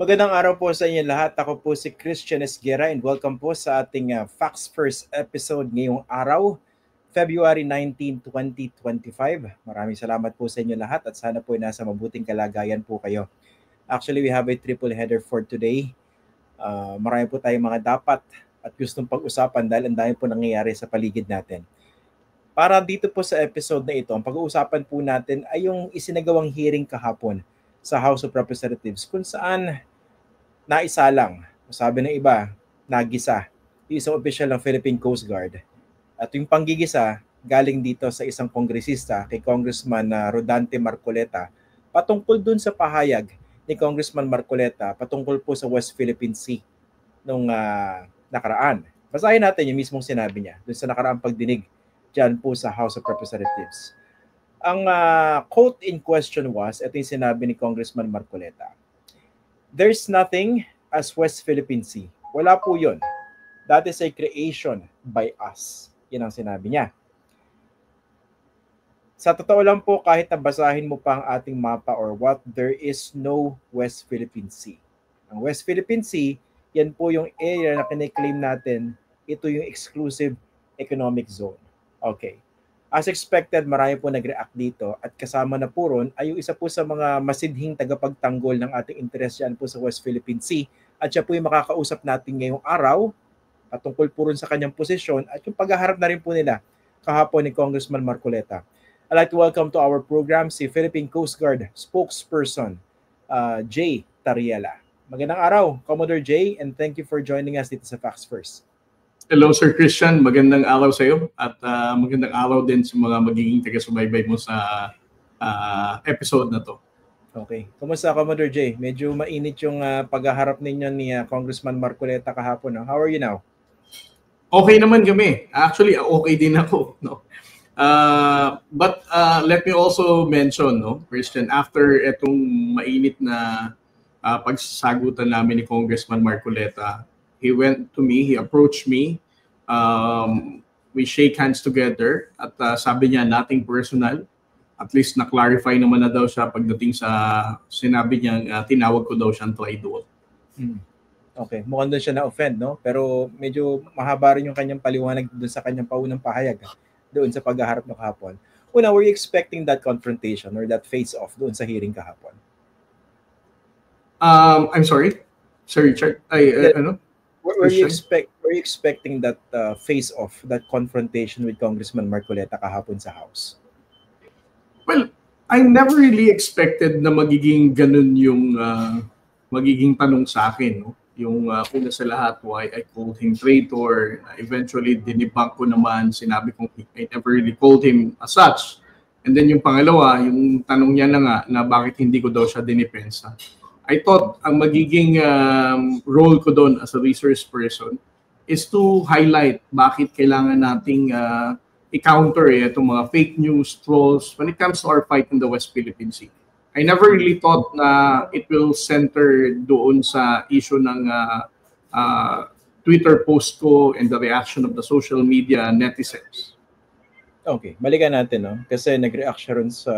Magandang araw po sa inyo lahat. Ako po si Christian Esguera and welcome po sa ating Facts First episode ngayong araw, February 19, 2025. Maraming salamat po sa inyo lahat at sana po nasa mabuting kalagayan po kayo. Actually, we have a triple header for today. Marami po tayong mga dapat at gustong pag-usapan dahil ang dami po nangyayari sa paligid natin. Para dito po sa episode na ito, ang pag-uusapan po natin ay yung isinagawang hearing kahapon sa House of Representatives kung saan naisalang, sabi ng iba, nagisa, yung isang opisyal ng Philippine Coast Guard. At yung panggigisa, galing dito sa isang kongresista, kay Congressman Rodante Marcoleta, patungkol dun sa pahayag ni Congressman Marcoleta patungkol po sa West Philippine Sea nung nakaraan. Basahin natin yung mismong sinabi niya dun sa nakaraang pagdinig dyan po sa House of Representatives. Ang quote in question was, ito yung sinabi ni Congressman Marcoleta, "There's nothing as West Philippine Sea." Wala po yun. That is a creation by us. Yan ang sinabi niya. Sa totoo lang po, kahit nabasahin mo pa ang ating mapa or what, there is no West Philippine Sea. Ang West Philippine Sea, yan po yung area na kiniklaim natin, ito yung exclusive economic zone. Okay. As expected, marami po nag-react dito at kasama na po ron ay yung isa po sa mga masidhing tagapagtanggol ng ating interest yan po sa West Philippine Sea at siya po yung makakausap natin ngayong araw patungkol po ron sa kanyang posisyon at yung paghaharap na rin po nila kahapon ni Congressman Marcoleta. I'd like to welcome to our program si Philippine Coast Guard spokesperson Jay Tariela. Magandang araw, Commodore Jay, and thank you for joining us dito sa Facts First. Hello Sir Christian, magandang araw sa iyo at magandang araw din sa mga magiging taga-subaybay mo sa episode na to. Okay. Kumusta Commodore Jay? Medyo mainit yung paghaharap ninyo ni Congressman Marcoleta kahapon. No? How are you now? Okay naman kami. Actually, okay din ako. No? But let me also mention, no, Christian, after itong mainit na pagsasagutan namin ni Congressman Marcoleta, he went to me, he approached me, we shake hands together at sabi niya nothing personal. At least na-clarify naman na daw siya pagdating sa sinabi niya tinawag ko daw siyang traidor. Okay, mukhang doon siya na-offend, no? Pero medyo mahaba rin yung kanyang paliwanag doon sa kanyang paunang pahayag doon sa paghaharap ng kahapon. Una, were you expecting that confrontation or that face-off doon sa hearing kahapon? I'm sorry? Sir Richard? Ano? Were you expecting that face-off, that confrontation with Congressman Marcoleta kahapon sa House? Well, I never really expected na magiging ganun yung magiging tanong sa akin. No? Yung una sa lahat, why I called him traitor. Eventually, dinibunk ko naman. Sinabi kong I never really called him as such. And then yung pangalawa, yung tanong niya na nga na bakit hindi ko daw siya dinipensa. I thought ang magiging role ko doon as a resource person is to highlight bakit kailangan nating i-counter itong mga fake news, trolls when it comes to our fight in the West Philippine Sea. I never really thought na it will center doon sa issue ng Twitter post ko and the reaction of the social media netizens. Okay, balikan natin, no? Kasi nag-react siya rin sa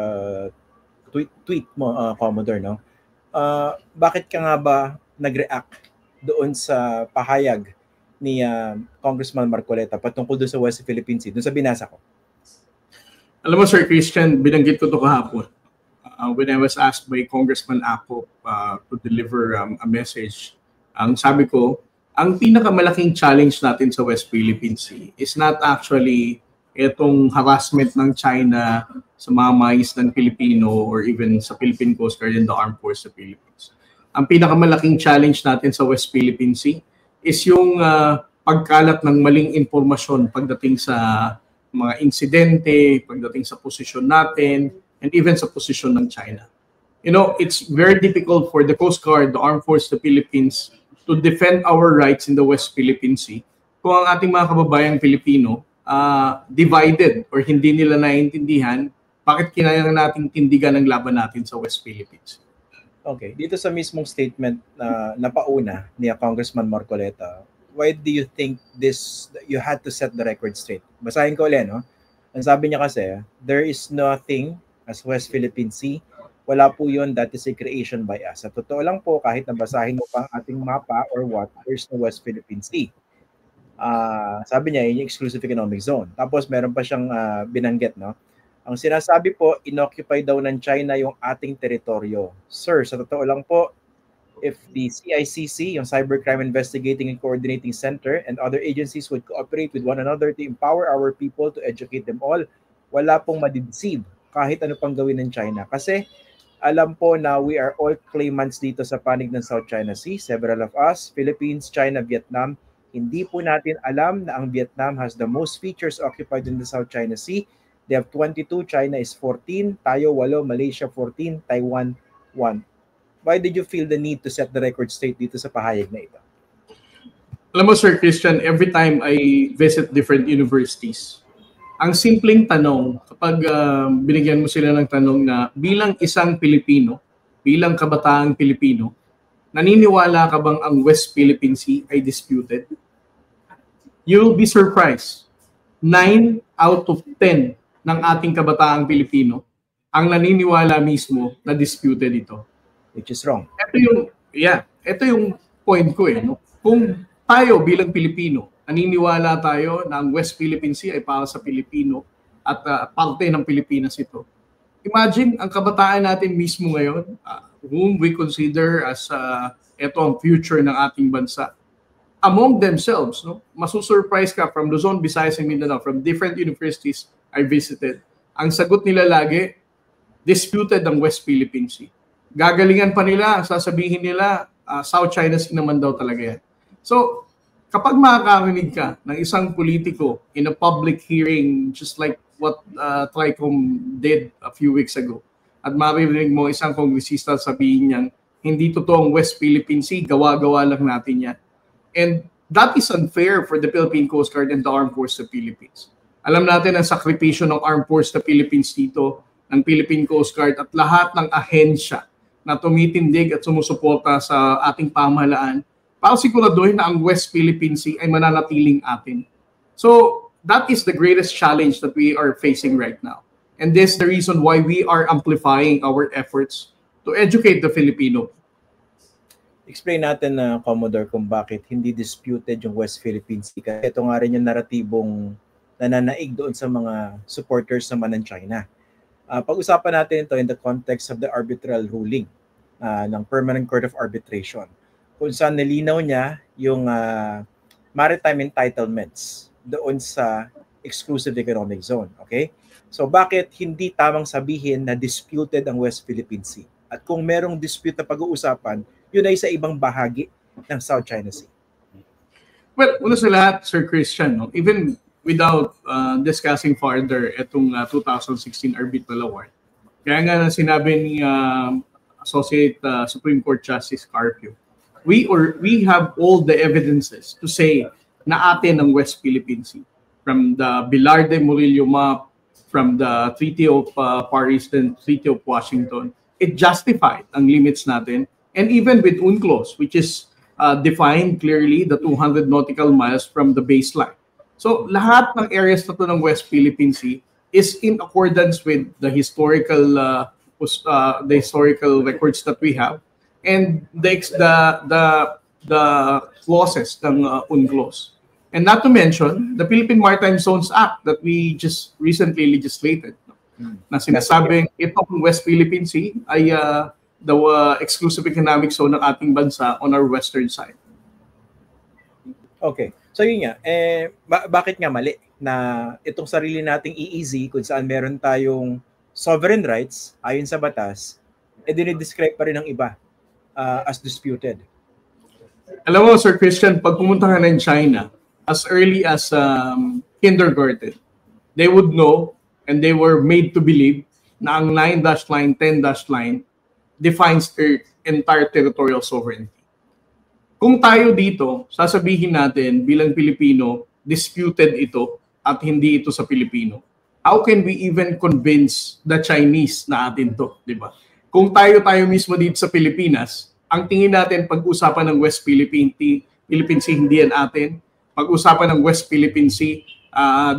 tweet mo, Commodore, no? Bakit ka nga ba nag-react doon sa pahayag ni Congressman Marcoleta patungkol doon sa West Philippine Sea, doon sa binasa ko? Alam mo Sir Christian, binanggit ko ito kahapon. When I was asked by Congressman Ako to deliver a message, ang sabi ko, ang pinakamalaking challenge natin sa West Philippine Sea is not actually itong harassment ng China sa mga mais ng Pilipino or even sa Philippine Coast Guard and the Armed Forces of the Philippines. Ang pinakamalaking challenge natin sa West Philippine Sea is yung pagkalat ng maling impormasyon pagdating sa mga insidente, pagdating sa posisyon natin, and even sa posisyon ng China. You know, it's very difficult for the Coast Guard, the Armed Forces of the Philippines to defend our rights in the West Philippine Sea kung ang ating mga kababayang Pilipino divided or hindi nila naiintindihan bakit kailangan nating tindigan ang laban natin sa West Philippines. Okay, dito sa mismong statement na napauna ni Congressman Marcoleta, why do you think you had to set the record straight? Basahin ko ulit, no? Ang sabi niya kasi, there is nothing as West Philippine Sea Wala po yun, that is a creation by us. Sa totoo lang po, kahit nabasahin mo pa ang ating mapa or what, there's no West Philippine Sea. Sabi niya, yun yung exclusive economic zone. Tapos meron pa siyang binanggit, no? Ang sinasabi po, inoccupy daw ng China yung ating teritoryo. Sir, sa totoo lang po, if the CICC, yung Cybercrime Investigating and Coordinating Center, and other agencies would cooperate with one another to empower our people, to educate them all, wala pong madideceive kahit ano pang gawin ng China. Kasi alam po na we are all claimants dito sa panig ng South China Sea. Several of us, Philippines, China, Vietnam, hindi po natin alam na ang Vietnam has the most features occupied in the South China Sea. They have 22, China is 14, tayo 8, Malaysia 14, Taiwan 1. Why did you feel the need to set the record straight dito sa pahayag na ito? Alam mo, Sir Christian, every time I visit different universities, ang simpleng tanong, kapag binigyan mo sila ng tanong na bilang isang Pilipino, bilang kabataang Pilipino, naniniwala ka bang ang West Philippine Sea ay disputed? You'll be surprised. 9 out of 10 ng ating kabataang Pilipino ang naniniwala mismo na disputed ito. Which is wrong. Ito yung point ko eh. No? Kung tayo bilang Pilipino, naniniwala tayo na ang West Philippine Sea ay para sa Pilipino at parte ng Pilipinas ito. Imagine ang kabataan natin mismo ngayon, whom we consider as ito ang future ng ating bansa. Among themselves, no? Masusurprise ka from Luzon, Visayas, and Mindanao, from different universities I visited. Ang sagot nila lagi, disputed ang West Philippine Sea. Gagalingan pa nila, sasabihin nila, South China Sea naman daw talaga yan. So, kapag makakarinig ka ng isang politiko in a public hearing, just like what TRICOM did a few weeks ago, at maririnig mo isang kongresista sabihin niyang, hindi totoong West Philippine Sea, gawa-gawa lang natin yan. And that is unfair for the Philippine Coast Guard and the Armed Forces of the Philippines. Alam natin ang sakripisyo ng Armed Forces of the Philippines dito, ng Philippine Coast Guard at lahat ng ahensya na tumitindig at sumusuporta sa ating pamahalaan para siguraduhin na ang West Philippine Sea ay mananatiling atin. So that is the greatest challenge that we are facing right now. And this is the reason why we are amplifying our efforts to educate the Filipino. Explain natin na Commodore kung bakit hindi disputed yung West Philippine Sea. Kasi ito nga rin yung naratibong nananaig doon sa mga supporters naman ng China. Pag-usapan natin ito in the context of the arbitral ruling ng Permanent Court of Arbitration, kung saan nilinaw niya yung maritime entitlements doon sa exclusive economic zone. Okay? So bakit hindi tamang sabihin na disputed ang West Philippine Sea? At kung merong dispute na pag-uusapan, yun ay sa ibang bahagi ng South China Sea. Well, una sa lahat, Sir Christian, no? Even without discussing further itong 2016 arbitral award, kaya nga na sinabi ni Associate Supreme Court Justice Carpio, we have all the evidences to say na atin ang West Philippine Sea. From the Bilarde-Murillo map, from the Treaty of Paris, and Treaty of Washington, it justified ang limits natin. And even with UNCLOS, which is defined clearly the 200 nautical miles from the baseline. So lahat ng areas na to ng West Philippine Sea is in accordance with the historical records that we have and the clauses ng UNCLOS. And not to mention the Philippine Maritime Zones Act that we just recently legislated. Na sinasabing itong West Philippine Sea ay the exclusive economic zone ng ating bansa on our western side. Okay. So yun nga, bakit nga mali na itong sarili nating EEZ kung saan meron tayong sovereign rights ayon sa batas, dinidescribe pa rin ng iba as disputed? Alam mo, Sir Christian, pag pumunta ka ng China, as early as kindergarten, they would know and they were made to believe na ang 9-dash line, 10-dash line defines their entire territorial sovereignty. Kung tayo dito, sasabihin natin bilang Pilipino, disputed ito at hindi ito sa Pilipino. How can we even convince the Chinese na atin to, di ba? Kung tayo mismo dito sa Pilipinas, ang tingin natin pag-usapan ng West Philippine Sea, hindi yan atin. Pag-usapan ng West Philippine Sea,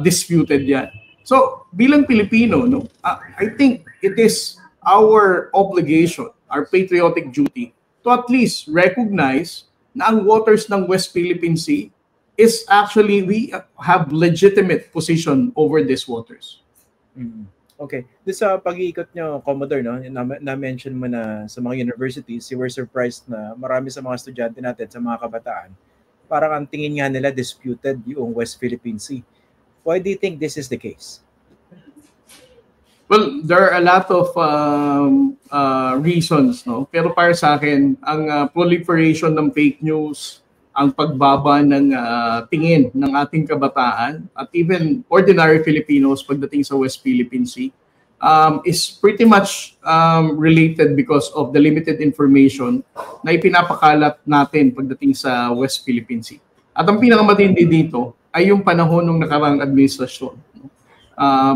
disputed yan. So, bilang Pilipino, no, I think it is our obligation, our patriotic duty, to at least recognize na ang waters ng West Philippine Sea is actually, we have legitimate position over these waters. Okay. Doon sa pag-iikot nyo, Commodore, no, na-mention mo na sa mga universities, you were surprised na marami sa mga estudyante natin, sa mga kabataan, parang ang tingin nga nila disputed yung West Philippine Sea. Why do you think this is the case? Well, there are a lot of reasons, no? Pero para sa akin, ang proliferation ng fake news, ang pagbaba ng tingin ng ating kabataan at even ordinary Filipinos pagdating sa West Philippine Sea is pretty much related because of the limited information na ipinapakalat natin pagdating sa West Philippine Sea. At ang pinakamatindi dito ay yung panahon ng nakarang administrasyon.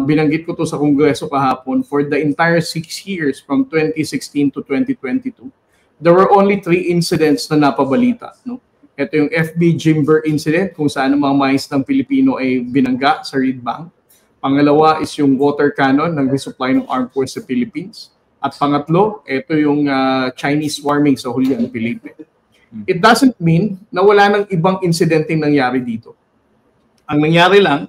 Binanggit ko to sa Kongreso kahapon, for the entire 6 years from 2016 to 2022, there were only 3 incidents na napabalita. No? Ito yung FB Jimber incident kung saan ang mga mais ng Pilipino ay binangga sa Reed Bank. Pangalawa is yung water cannon ng resupply ng Armed Forces sa Philippines. At pangatlo, ito yung Chinese swarming sa Julian, Philippines. It doesn't mean na wala nang ibang insidenteng nangyari dito. Ang nangyari lang,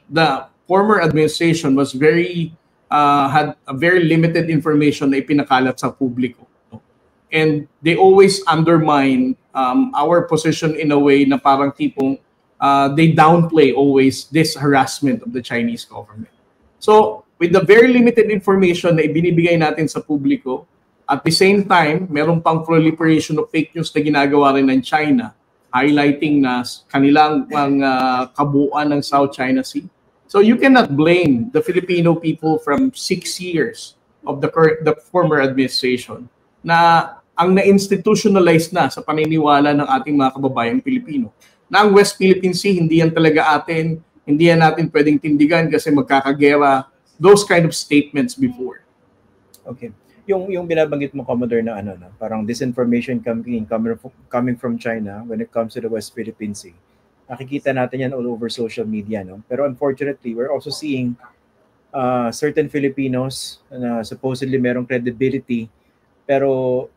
the former administration was had a very limited information na ipinakalat sa publiko. And they always undermine our position in a way na parang tipong they downplay always this harassment of the Chinese government. So, with the very limited information na ibinibigay natin sa publiko, at the same time, meron pang proliferation of fake news na ginagawa rin ng China, highlighting na kanilang kabuuan ng South China Sea. So you cannot blame the Filipino people from 6 years of the former administration na ang na-institutionalize na sa paniniwala ng ating mga kababayang Pilipino. Na ang West Philippine Sea, hindi yan talaga atin, hindi yan natin pwedeng tindigan kasi magkakagera, those kind of statements before. Okay. Yung binabanggit mo, Commodore, na parang disinformation coming from China when it comes to the West Philippine Sea. Nakikita natin yan all over social media, no? Pero unfortunately, we're also seeing certain Filipinos na supposedly merong credibility, pero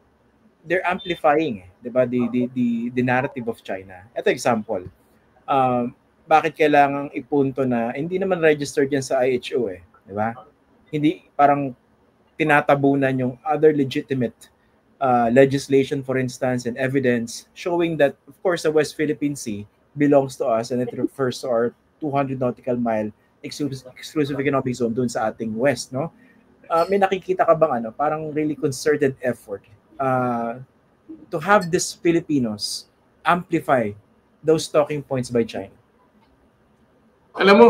they're amplifying, diba, the narrative of China. Ito example, bakit kailangang ipunto na hindi naman registered yan sa IHO, diba? Hindi, parang tinatabunan yung other legitimate legislation, for instance, and evidence showing that, of course, the West Philippine Sea belongs to us and it refers to our 200 nautical mile exclusive economic zone dun sa ating west, no? May nakikita ka bang parang really concerted effort to have these Filipinos amplify those talking points by China? Alam mo,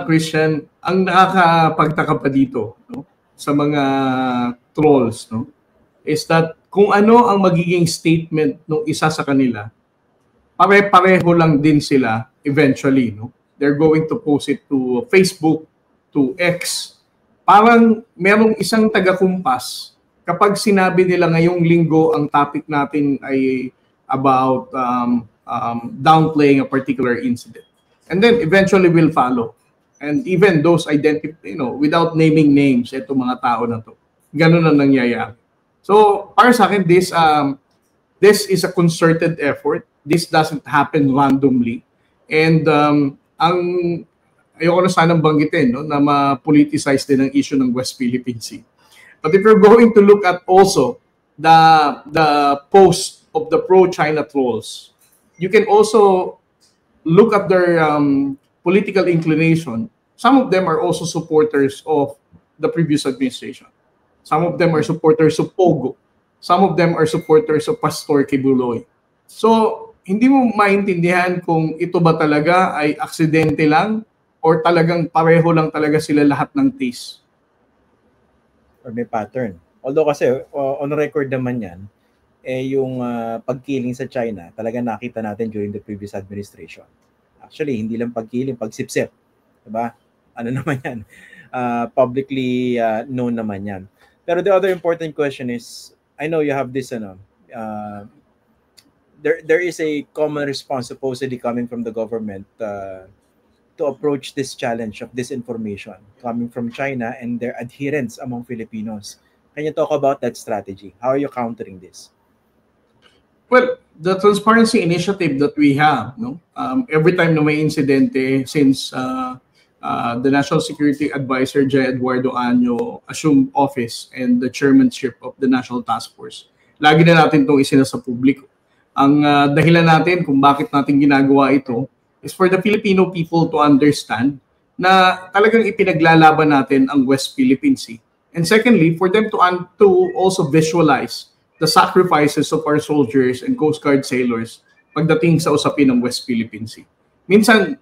Christian, ang nakakapagtaka pa dito, no, sa mga trolls, no, is that kung ano ang magiging statement ng isa sa kanila, pare-pareho lang din sila eventually, no? They're going to post it to Facebook, to X. Parang merong isang taga-kumpas kapag sinabi nila ngayong linggo ang topic natin ay about downplaying a particular incident. And then eventually will follow. And even those without naming names, itong mga tao na to. Ganun na nangyayari. So, para sa akin, this is a concerted effort. This doesn't happen randomly. And ayoko na sanang banggitin, no, na ma-politicize din ang issue ng West Philippine Sea. But if you're going to look at also the post of the pro-China trolls, you can also look at their political inclination. Some of them are also supporters of the previous administration. Some of them are supporters of Pogo. Some of them are supporters of Pastor Kibuloy. So, hindi mo maintindihan kung ito ba talaga ay aksidente lang or talagang pareho lang talaga sila lahat ng taste. Or may pattern. Although kasi on record naman yan, yung pagkiling sa China, talaga nakita natin during the previous administration. Actually, hindi lang pagkiling, pagsipsip. Diba? Ano naman yan? Publicly known naman yan. Pero the other important question is, I know you have this, there is a common response supposedly coming from the government to to approach this challenge of disinformation coming from China and their adherents among Filipinos? Can you talk about that strategy? How are you countering this? Well, the transparency initiative that we have, no, every time na may insidente, since the National Security Advisor J. Eduardo Año assumed office and the chairmanship of the National Task Force, lagi na natin itong isinasa publiko. Ang dahilan natin kung bakit natin ginagawa ito is for the Filipino people to understand na talagang ipinaglalaban natin ang West Philippine Sea. And secondly, for them to also visualize the sacrifices of our soldiers and Coast Guard sailors pagdating sa usapin ng West Philippine Sea. Minsan,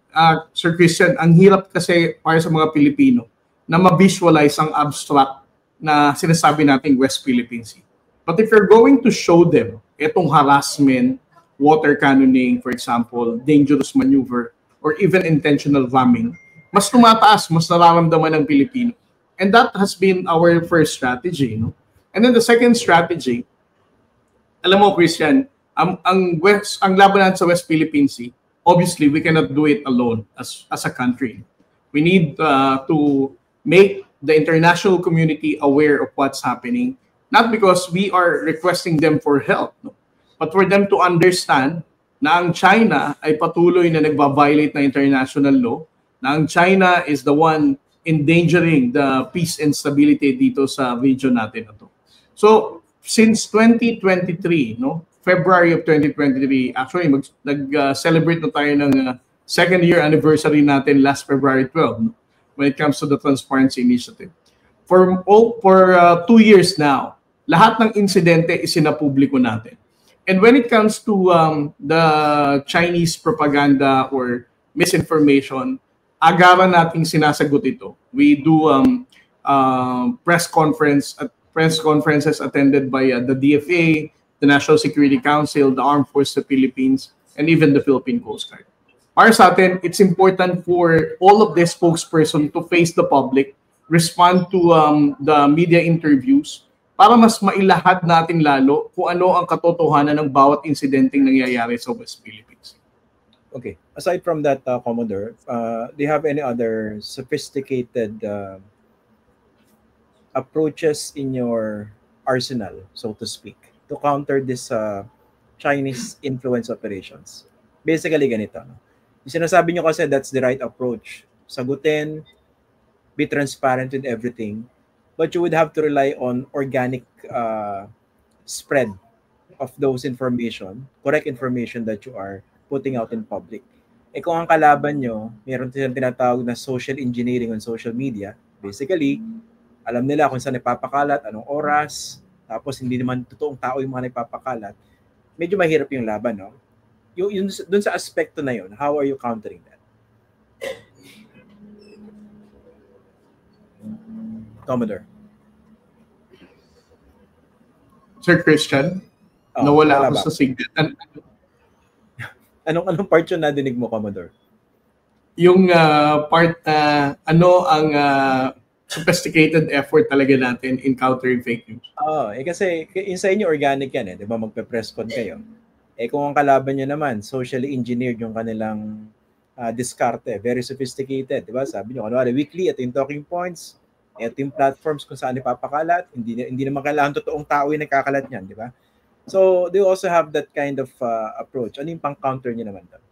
Sir Christian, ang hirap kasi para sa mga Pilipino na ma-visualize ang abstract na sinasabi nating West Philippine Sea. But if you're going to show them itong harassment, water cannoning, for example, dangerous maneuver, or even intentional ramming, mas tumataas, mas nararamdaman ng Pilipino. And that has been our first strategy. No? And then the second strategy, alam mo, Christian, ang laban natin sa West Philippine Sea, obviously, we cannot do it alone as a country. We need to make the international community aware of what's happening, not because we are requesting them for help, no? But for them to understand na ang China ay patuloy na nagba-violate ng international law, na ang China is the one endangering the peace and stability dito sa region natin na to. So, since 2023, no, February of 2023, actually nag-celebrate na tayo ng second year anniversary natin last February 12, no, when it comes to the Transparency Initiative. For 2 years now, lahat ng insidente isinapubliko natin. And when it comes to the Chinese propaganda or misinformation, agaran nating sinasagot ito. We do press conferences attended by the DFA, the National Security Council, the Armed Forces of the Philippines, and even the Philippine Coast Guard. Para sa atin, it's important for all of these spokesperson to face the public, respond to the media interviews, para mas mailahad natin lalo kung ano ang katotohanan ng bawat insidenteng nangyayari sa West Philippines. Okay. Aside from that, Commodore, do you have any other sophisticated approaches in your arsenal, so to speak, to counter this Chinese influence operations? Basically, ganito. No? Yung sinasabi nyo kasi that's the right approach. Sagutin, be transparent with everything, but you would have to rely on organic spread of those information, correct information that you are putting out in public. Eh kung ang kalaban nyo, meron silang tinatawag na social engineering on social media, basically, alam nila kung saan ipapakalat, anong oras, tapos hindi naman totoong tao yung mga ipapakalat, medyo mahirap yung laban, no? Yung dun sa aspekto na yun, how are you countering that? Commodore. Sir Christian, nawala ako sa signal. Anong part yun nadinig mo, Commodore? Yung part na ano ang sophisticated effort talaga natin in countering fake news. Kasi sa inyo organic yan, di ba? Magpe-press con kayo. Kung ang kalaban nyo naman, socially engineered yung kanilang diskarte, very sophisticated, di ba? Sabi nyo, weekly, ito yung talking points, ito yung platforms kung saan ipapakalat, hindi naman kailangan totoong tao yung nagkakalat niyan, di ba? So, do you also have that kind of approach? Ano yung pang-counter nyo naman doon?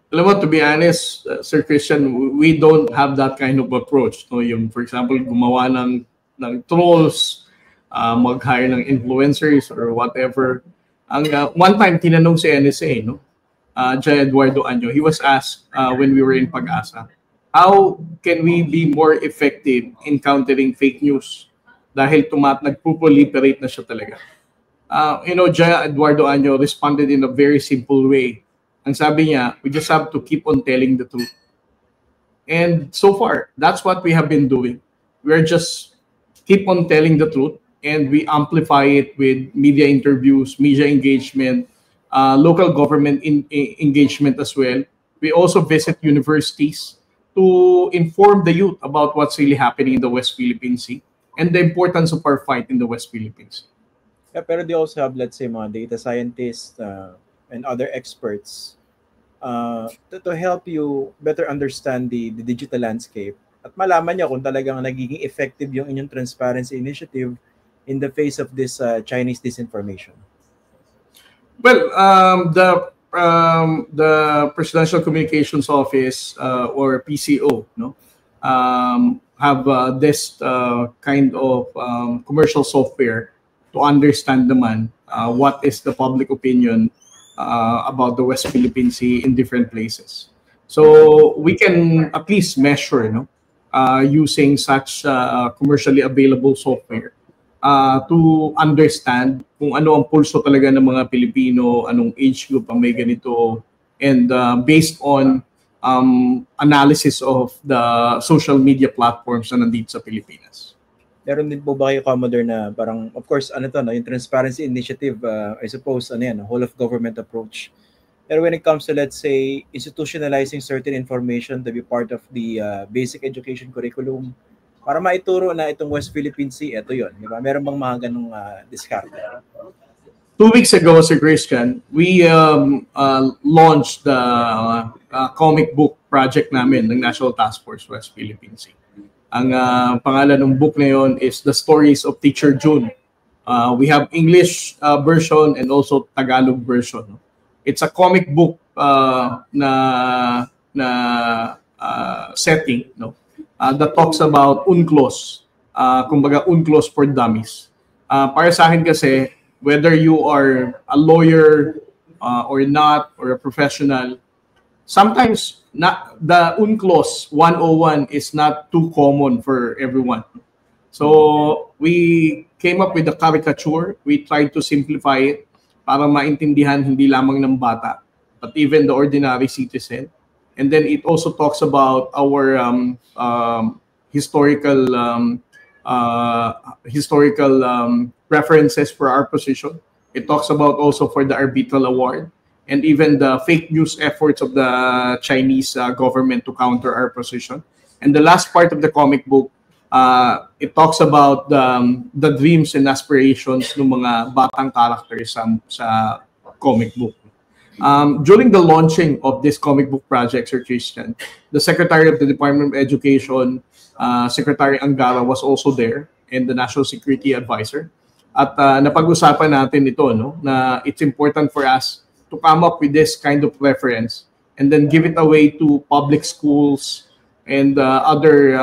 Alam mo, to be honest, Sir Christian, we don't have that kind of approach. No? Yung, for example, gumawa ng trolls, mag-hire ng influencers or whatever. Ang one time, tinanong si NSA, no? J. Eduardo Año, he was asked when we were in Pag-asa, how can we be more effective in countering fake news? Dahil nagpo-proliferate na siya talaga. J. Eduardo Año responded in a very simple way. Ang sabi niya, we just have to keep on telling the truth. And so far, that's what we have been doing. We're just keep on telling the truth, and we amplify it with media interviews, media engagement, local government engagement as well. We also visit universities to inform the youth about what's really happening in the West Philippine Sea and the importance of our fight in the West Philippine Sea. Yeah, pero they also have, let's say, mga data scientists and other experts to help you better understand the digital landscape at malaman niyo kung talagang nagiging effective yung inyong transparency initiative in the face of this Chinese disinformation? Well, the Presidential Communications Office or PCO, no, have this kind of commercial software to understand naman what is the public opinion about the West Philippine Sea in different places. So we can at least measure, no, using such commercially available software to understand kung ano ang pulso talaga ng mga Pilipino, anong age group ang may ganito, and based on analysis of the social media platforms na nandito sa Pilipinas. Meron din po ba kayo, Commodore, na parang, of course, ano to, no, yung transparency initiative, I suppose, ano yan, whole of government approach. Pero when it comes to, let's say, institutionalizing certain information to be part of the basic education curriculum, para maituro na itong West Philippine Sea, ito yun. Di ba? Meron bang mga ganong discard? 2 weeks ago, Sir Christian, we launched the comic book project namin ng National Task Force West Philippine Sea. Ang pangalan ng book na yon is The Stories of Teacher June. We have English version and also Tagalog version. It's a comic book na setting, no, that talks about UNCLOS, kumbaga UNCLOS for dummies. Para sa akin kasi, whether you are a lawyer or not, or a professional, sometimes the UNCLOS 101 is not too common for everyone. So we came up with a caricature. We tried to simplify it para maintindihan hindi lamang ng bata, but even the ordinary citizen. And then it also talks about our historical references for our position. It talks about also for the Arbitral Award, and even the fake news efforts of the Chinese government to counter our position. And the last part of the comic book, it talks about the dreams and aspirations ng mga batang characters sa comic book. During the launching of this comic book project, Sir Christian, the Secretary of the Department of Education, Secretary Angara, was also there, and the National Security Advisor. At napag-usapan natin ito, no, na it's important for us to come up with this kind of reference and then give it away to public schools and other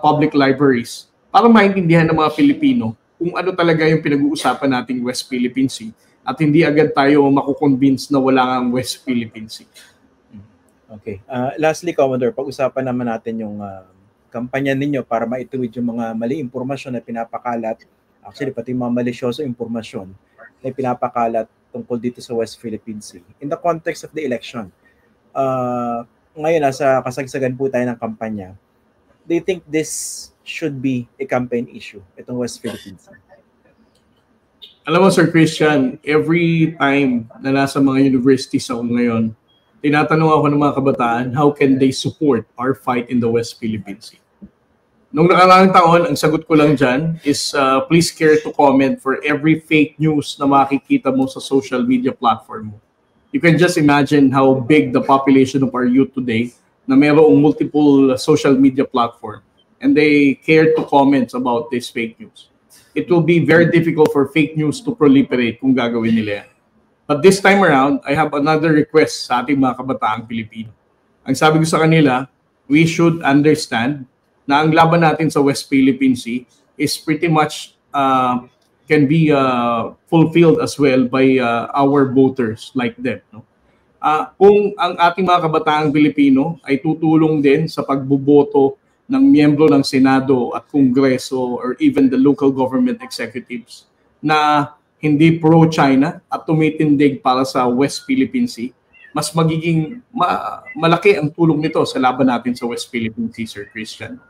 public libraries para maintindihan ng mga Pilipino kung ano talaga yung pinag-uusapan nating West Philippine Sea at hindi agad tayo makukonvince na wala ngang West Philippine Sea. Okay. Lastly, Commodore, pag-usapan naman natin yung kampanya ninyo para maituwid yung mga mali impormasyon na pinapakalat, actually pati yung mga malisyoso impormasyon na pinapakalat tungkol dito sa West Philippine Sea. In the context of the election, ngayon nasa kasagsagan po tayo ng kampanya. Do you think this should be a campaign issue, itong West Philippine Sea? Alam mo, Sir Christian, every time na nasa mga universities ako ngayon, tinatanong ako ng mga kabataan, how can they support our fight in the West Philippine Sea? Nung nakaraang taon, ang sagot ko lang dyan is please care to comment for every fake news na makikita mo sa social media platform mo. You can just imagine how big the population of our youth today na mayroong multiple social media platform and they care to comment about this fake news. It will be very difficult for fake news to proliferate kung gagawin nila yan. But this time around, I have another request sa ating mga kabataang Pilipino. Ang sabi ko sa kanila, we should understand na ang laban natin sa West Philippine Sea is pretty much can be fulfilled as well by our voters like them. No? Kung ang ating mga kabataang Pilipino ay tutulong din sa pagboboto ng miyembro ng Senado at Kongreso or even the local government executives na hindi pro-China at tumitindig para sa West Philippine Sea, mas magiging malaki ang tulong nito sa laban natin sa West Philippine Sea, Sir Christian.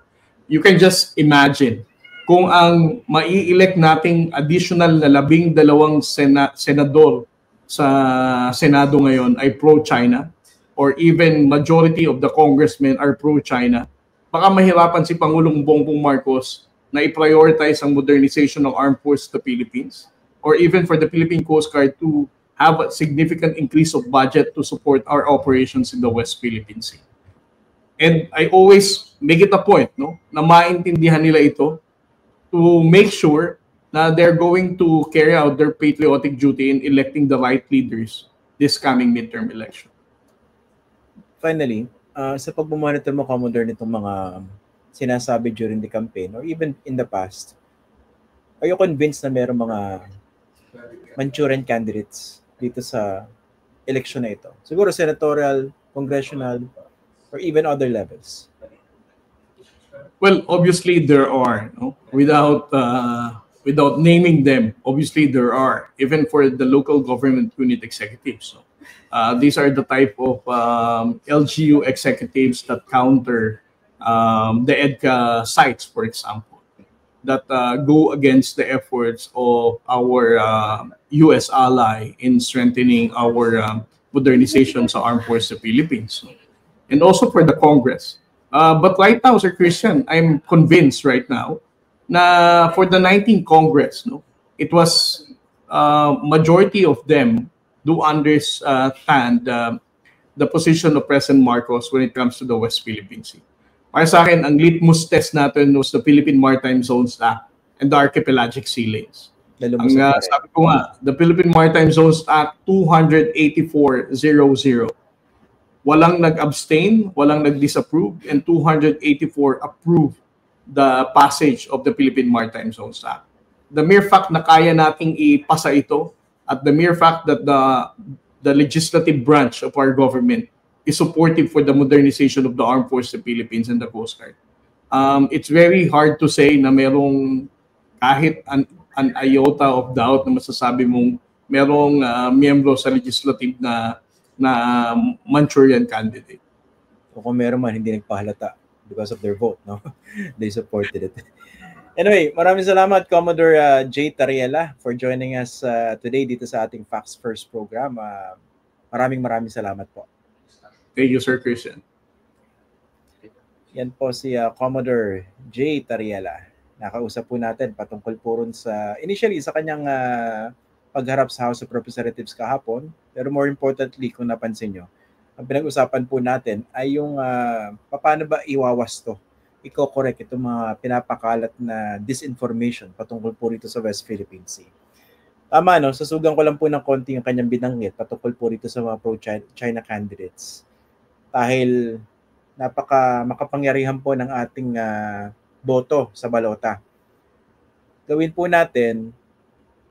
You can just imagine kung ang mai-elect nating additional na 12 senador sa Senado ngayon ay pro-China or even majority of the congressmen are pro-China, baka mahirapan si Pangulong Bongbong Marcos na i-prioritize ang modernization ng armed forces of the Philippines or even for the Philippine Coast Guard to have a significant increase of budget to support our operations in the West Philippine Sea. And I always make it a point, no, na maintindihan nila ito to make sure na they're going to carry out their patriotic duty in electing the right leaders this coming midterm election. Finally, sa pag-monitor mo, Commodore, nitong mga sinasabi during the campaign or even in the past, are you convinced na mayroong mga Manchurian candidates dito sa election na ito? Siguro senatorial, congressional, or even other levels? Well, obviously there are, no? Without naming them, obviously there are, even for the local government unit executives. So, these are the type of LGU executives that counter the EDCA sites, for example, that go against the efforts of our U.S. ally in strengthening our modernization sa Armed Forces of the Philippines. And also for the Congress. But right now, Sir Christian, I'm convinced right now na for the 19th Congress, no, it was majority of them do understand the position of President Marcos when it comes to the West Philippine Sea. Para sa akin, ang litmus test natin was the Philippine Maritime Zones Act and the Archipelagic Sea Lanes. Ang sabi ko nga, the Philippine Maritime Zones Act 28400. Walang nag-abstain, walang nag-disapprove, and 284 approved the passage of the Philippine Maritime Zones Act. The mere fact na kaya nating ipasa ito at the mere fact that the legislative branch of our government is supportive for the modernization of the Armed Forces of the Philippines and the Coast Guard. It's very hard to say na merong kahit an iota of doubt na masasabi mong merong miyembro sa legislative na Manchurian candidate. O kung meron man, hindi nagpahalata because of their vote, no? They supported it. Anyway, maraming salamat, Commodore J. Tariela, for joining us today dito sa ating Facts First program. Maraming salamat po. Thank you, Sir Christian. Yan po si Commodore J. Tariela. Nakausap po natin patungkol po rin initially sa kanyang pagharap sa House of Representatives kahapon. Pero more importantly, kung napansin nyo, ang pinag-usapan po natin ay yung paano ba iwawasto, i-correct itong mga pinapakalat na disinformation patungkol po rito sa West Philippine Sea. Tama, no? Sasugan ko lang po ng konti yung kanyang binanggit patungkol po rito sa mga pro-China candidates. Dahil makapangyarihan po ng ating boto sa balota. Gawin po natin,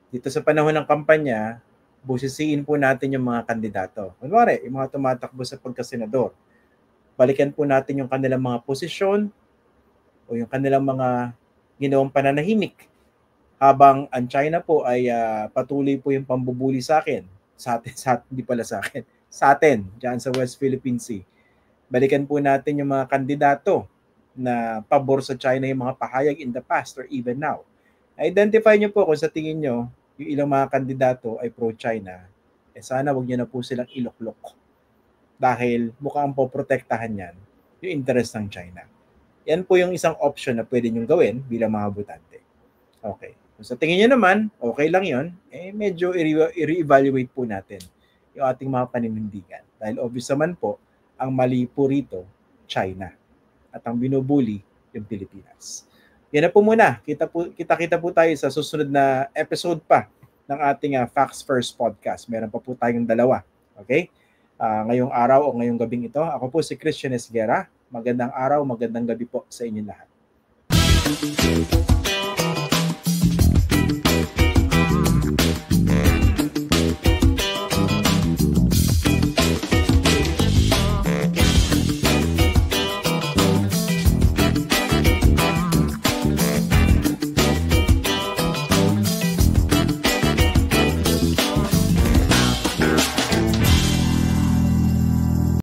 dito sa panahon ng kampanya, busisiin po natin yung mga kandidato. Kunwari, yung mga tumatakbo sa pagkasenador. Balikan po natin yung kanilang mga posisyon o yung kanilang mga ginawang pananahimik habang ang China po ay patuloy po yung pambubuli sa akin. Hindi pala sa akin. Sa atin, dyan sa West Philippine Sea. Balikan po natin yung mga kandidato na pabor sa China yung mga pahayag in the past or even now. Identify nyo po kung sa tingin nyo yung ilang mga kandidato ay pro-China, sana wag nyo na po silang iluklok. Dahil mukhang poprotektahan yan yung interest ng China. Yan po yung isang option na pwede nyong gawin bilang mga botante. Okay. Kung sa tingin nyo naman, okay lang yon, medyo i-re-evaluate po natin yung ating mga paninindigan. Dahil obvious naman po, ang mali po rito, China. At ang binubuli, yung Pilipinas. Yan na po muna. Kita po tayo sa susunod na episode pa ng ating Facts First podcast. Meron pa po tayong dalawa. Okay? Ngayong araw o ngayong gabing ito. Ako po si Christian Esguerra. Magandang araw, magandang gabi po sa inyong lahat.